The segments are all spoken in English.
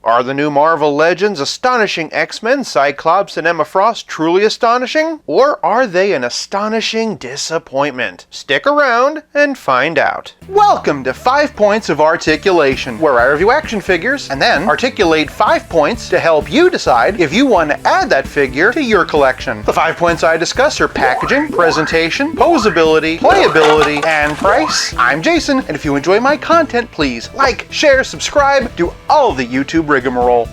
Are the new Marvel Legends Astonishing X-Men, Cyclops, and Emma Frost truly astonishing? Or are they an astonishing disappointment? Stick around and find out. Welcome to 5 Points of Articulation, where I review action figures and then articulate 5 points to help you decide if you want to add that figure to your collection. The 5 points I discuss are packaging, presentation, posability, playability, and price. I'm Jason, and if you enjoy my content, please like, share, subscribe, do all the YouTube rigmarole.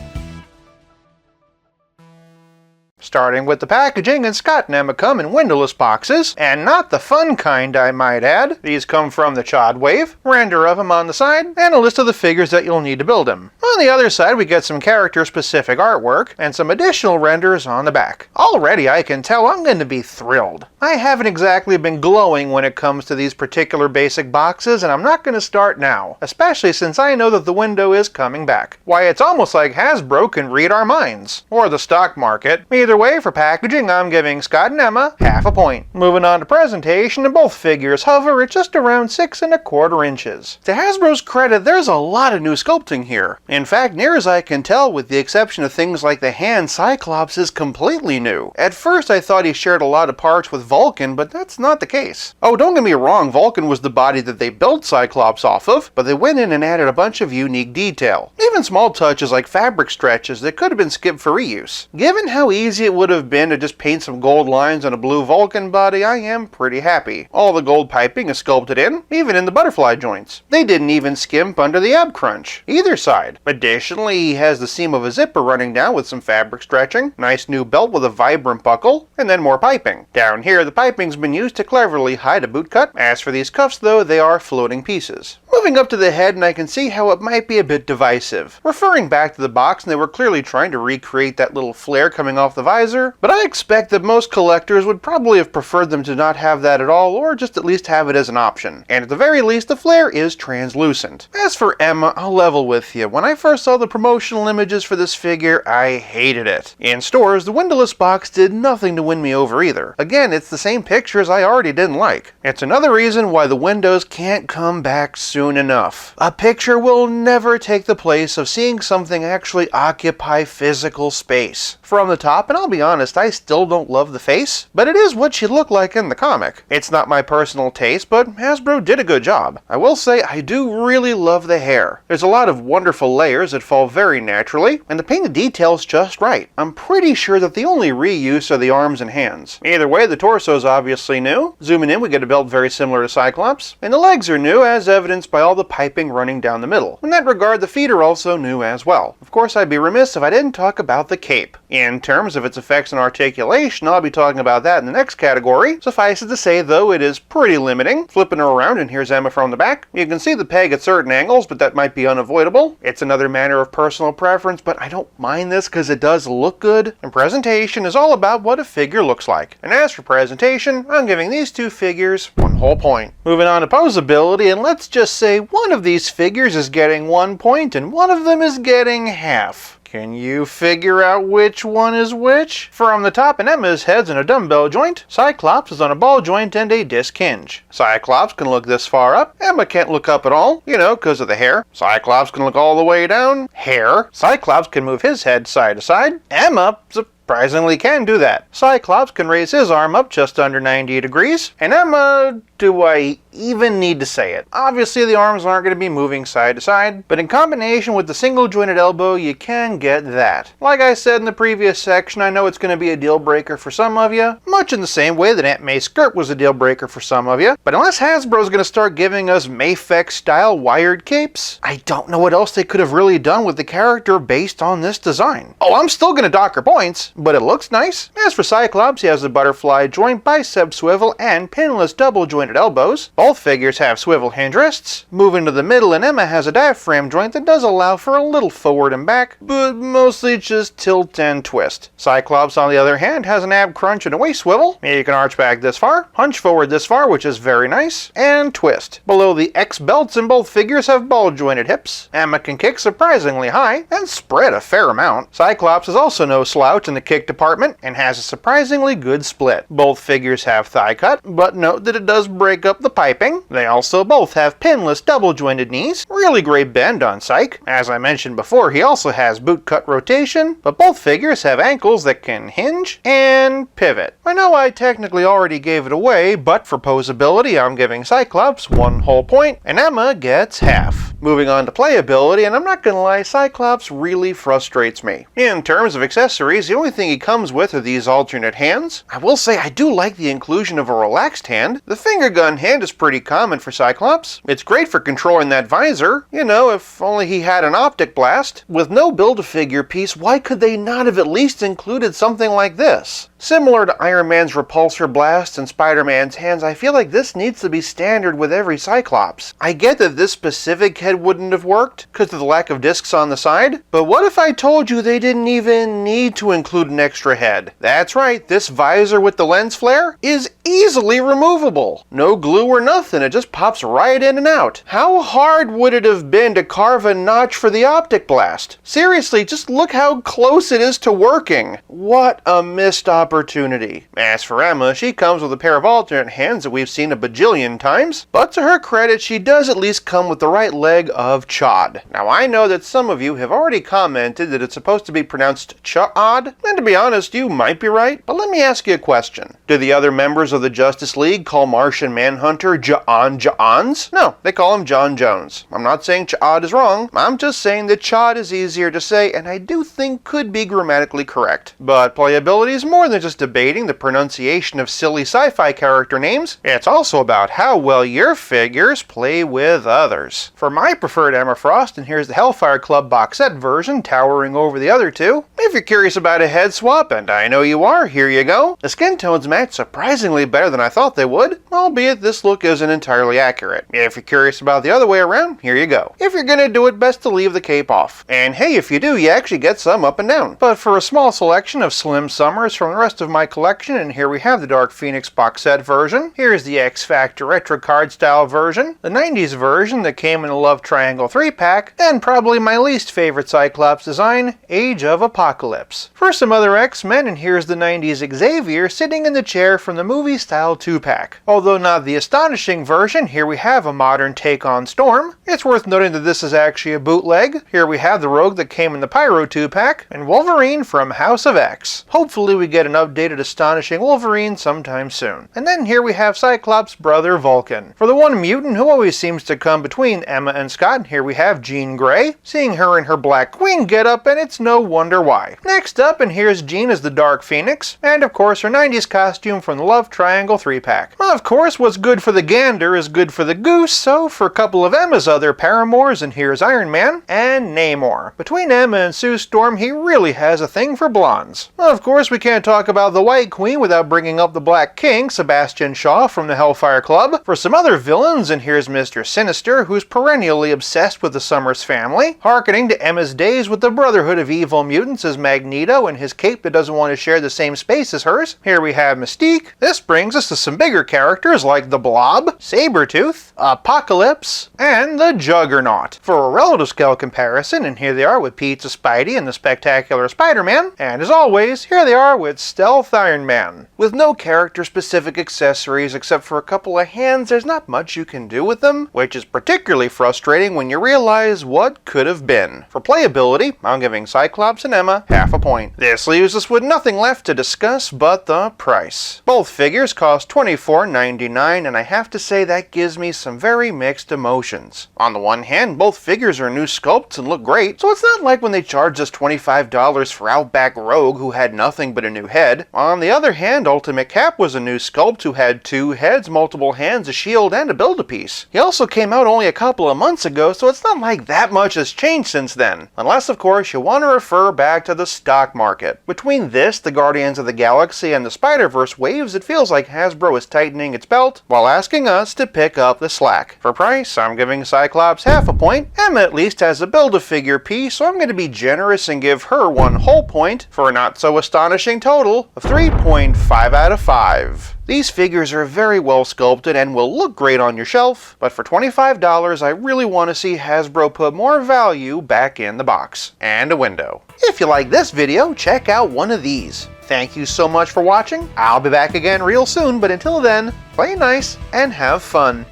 Starting with the packaging, and Scott and Emma come in windowless boxes, and not the fun kind, I might add. These come from the Chod Wave, render of them on the side, and a list of the figures that you'll need to build them. On the other side, we get some character-specific artwork, and some additional renders on the back. Already, I can tell I'm going to be thrilled. I haven't exactly been glowing when it comes to these particular basic boxes, and I'm not going to start now, especially since I know that the window is coming back. Why, it's almost like Hasbro can read our minds. Or the stock market. Either way, for packaging, I'm giving Scott and Emma half a point. Moving on to presentation, and both figures hover at just around 6 1/4 inches. To Hasbro's credit, there's a lot of new sculpting here. In fact, near as I can tell, with the exception of things like the hand, Cyclops is completely new. At first, I thought he shared a lot of parts with Vulcan, but that's not the case. Oh, don't get me wrong, Vulcan was the body that they built Cyclops off of, but they went in and added a bunch of unique detail. Even small touches like fabric stretches that could have been skipped for reuse. Given how easy it would have been to just paint some gold lines on a blue Vulcan body, I am pretty happy. All the gold piping is sculpted in, even in the butterfly joints. They didn't even skimp under the ab crunch, either side. Additionally, he has the seam of a zipper running down with some fabric stretching, nice new belt with a vibrant buckle, and then more piping. Down here, the piping's been used to cleverly hide a boot cut. As for these cuffs though, they are floating pieces. Moving up to the head, and I can see how it might be a bit divisive. Referring back to the box, and they were clearly trying to recreate that little flare coming off the visor, but I expect that most collectors would probably have preferred them to not have that at all, or just at least have it as an option. And at the very least, the flare is translucent. As for Emma, I'll level with you. When I first saw the promotional images for this figure, I hated it. In stores, the windowless box did nothing to win me over either. Again, it's the same pictures I already didn't like. It's another reason why the windows can't come back soon enough. A picture will never take the place of seeing something actually occupy physical space. From the top, and I'll be honest, I still don't love the face, but it is what she looked like in the comic. It's not my personal taste, but Hasbro did a good job. I will say I do really love the hair. There's a lot of wonderful layers that fall very naturally, and the painted detail's just right. I'm pretty sure that the only reuse are the arms and hands. Either way, the torso's obviously new. Zooming in, we get a belt very similar to Cyclops, and the legs are new, as evidenced by all the piping running down the middle. In that regard, the feet are also new as well. Of course, I'd be remiss if I didn't talk about the cape. In terms of its effects on articulation, I'll be talking about that in the next category. Suffice it to say, though, it is pretty limiting. Flipping her around, and here's Emma from the back. You can see the peg at certain angles, but that might be unavoidable. It's another matter of personal preference, but I don't mind this because it does look good. And presentation is all about what a figure looks like. And as for presentation, I'm giving these two figures 1 whole point. Moving on to posability, and let's just say one of these figures is getting 1 point, and one of them is getting half. Can you figure out which one is which? From the top, and Emma's head's in a dumbbell joint. Cyclops is on a ball joint and a disc hinge. Cyclops can look this far up. Emma can't look up at all, you know, because of the hair. Cyclops can look all the way down. Hair. Cyclops can move his head side to side. Emma surprisingly can do that. Cyclops can raise his arm up just under 90 degrees. And Emma, do I even need to say it? Obviously the arms aren't going to be moving side to side, but in combination with the single jointed elbow, you can get that. Like I said in the previous section, I know it's going to be a deal breaker for some of you, much in the same way that Aunt May's skirt was a deal breaker for some of you. But unless Hasbro's going to start giving us Mayfex style wired capes, I don't know what else they could have really done with the character based on this design. Oh, I'm still going to dock her points, but it looks nice. As for Cyclops, he has a butterfly joint, bicep swivel, and pinless double jointed elbows. Both figures have swivel hinge rests. Moving to the middle, and Emma has a diaphragm joint that does allow for a little forward and back, but mostly just tilt and twist. Cyclops, on the other hand, has an ab crunch and a waist swivel. You can arch back this far, hunch forward this far, which is very nice, and twist. Below the X belts, and both figures have ball jointed hips. Emma can kick surprisingly high and spread a fair amount. Cyclops is also no slouch, and the kick department and has a surprisingly good split. Both figures have thigh cut, but note that it does break up the piping. They also both have pinless double jointed knees, really great bend on Cyc. As I mentioned before, he also has boot cut rotation, but both figures have ankles that can hinge and pivot. I know I technically already gave it away, but for posability I'm giving Cyclops 1 whole point, and Emma gets half. Moving on to playability, and I'm not gonna lie, Cyclops really frustrates me. In terms of accessories, the only thing he comes with are these alternate hands. I will say I do like the inclusion of a relaxed hand. The finger gun hand is pretty common for Cyclops. It's great for controlling that visor. You know, if only he had an optic blast. With no Build-A-Figure piece, why could they not have at least included something like this? Similar to Iron Man's repulsor blast and Spider-Man's hands, I feel like this needs to be standard with every Cyclops. I get that this specific head wouldn't have worked because of the lack of discs on the side, but what if I told you they didn't even need to include an extra head? That's right, this visor with the lens flare is easily removable. No glue or nothing, it just pops right in and out. How hard would it have been to carve a notch for the optic blast? Seriously, just look how close it is to working. What a missed opportunity. As for Emma, she comes with a pair of alternate hands that we've seen a bajillion times, but to her credit, she does at least come with the right leg of Chod. Now I know that some of you have already commented that it's supposed to be pronounced Chod, and to be honest, you might be right, but let me ask you a question. Do the other members of the Justice League call Martian Manhunter Johns? No, they call him John Jones. I'm not saying Chod is wrong, I'm just saying that Chod is easier to say, and I do think could be grammatically correct. But playability is more than just debating the pronunciation of silly sci-fi character names. It's also about how well your figures play with others. For my preferred Emma Frost, and here's the Hellfire Club box set version towering over the other two. If you're curious about a head swap, and I know you are, here you go. The skin tones match surprisingly better than I thought they would, albeit this look isn't entirely accurate. If you're curious about the other way around, here you go. If you're gonna do it, best to leave the cape off. And hey, if you do, you actually get some up and down. But for a small selection of Slim Summers from the rest of my collection, and here we have the Dark Phoenix box set version. Here's the X Factor retro card style version, the 90s version that came in a Love Triangle 3-pack, and probably my least favorite Cyclops design, Age of Apocalypse. For some other X-Men, and here's the 90s Xavier sitting in the chair from the movie style 2-pack. Although not the Astonishing version, here we have a modern take on Storm. It's worth noting that this is actually a bootleg. Here we have the Rogue that came in the Pyro 2-pack, and Wolverine from House of X. Hopefully we get an updated Astonishing Wolverine sometime soon. And then here we have Cyclops' brother Vulcan. For the one mutant who always seems to come between Emma and Scott, here we have Jean Grey, seeing her in her Black Queen getup, and it's no wonder why. Next up, and here's Jean as the Dark Phoenix, and of course her 90s costume from the Love Triangle 3-pack. Of course, what's good for the gander is good for the goose, so for a couple of Emma's other paramours, and here's Iron Man and Namor. Between Emma and Sue Storm, he really has a thing for blondes. Of course, we can't talk about the White Queen without bringing up the Black King, Sebastian Shaw from the Hellfire Club. For some other villains, and here's Mr. Sinister, who's perennially obsessed with the Summers family, harkening to Emma's days with the Brotherhood of Evil Mutants as Magneto and his cape that doesn't want to share the same space as hers. Here we have Mystique. This brings us to some bigger characters like the Blob, Sabretooth, Apocalypse, and the Juggernaut. For a relative scale comparison, and here they are with Pizza Spidey and the Spectacular Spider-Man, and as always, here they are with Stealth Iron Man. With no character-specific accessories except for a couple of hands, there's not much you can do with them, which is particularly frustrating when you realize what could have been. For playability, I'm giving Cyclops and Emma half a point. This leaves us with nothing left to discuss but the price. Both figures cost $24.99, and I have to say that gives me some very mixed emotions. On the one hand, both figures are new sculpts and look great, so it's not like when they charged us $25 for Outback Rogue who had nothing but a new head. On the other hand, Ultimate Cap was a new sculpt who had 2 heads, multiple hands, a shield, and a Build-A-Piece. He also came out only a couple of months ago, so it's not like that much has changed since then. Unless, of course, you want to refer back to the stock market. Between this, the Guardians of the Galaxy, and the Spider-Verse waves, it feels like Hasbro is tightening its belt while asking us to pick up the slack. For price, I'm giving Cyclops half a point. Emma at least has a Build-A-Figure piece, so I'm going to be generous and give her 1 whole point for a not-so-astonishing total of 3.5 out of 5. These figures are very well sculpted and will look great on your shelf, but for $25 I really want to see Hasbro put more value back in the box. And a window. If you like this video, check out one of these. Thank you so much for watching. I'll be back again real soon, but until then, play nice and have fun.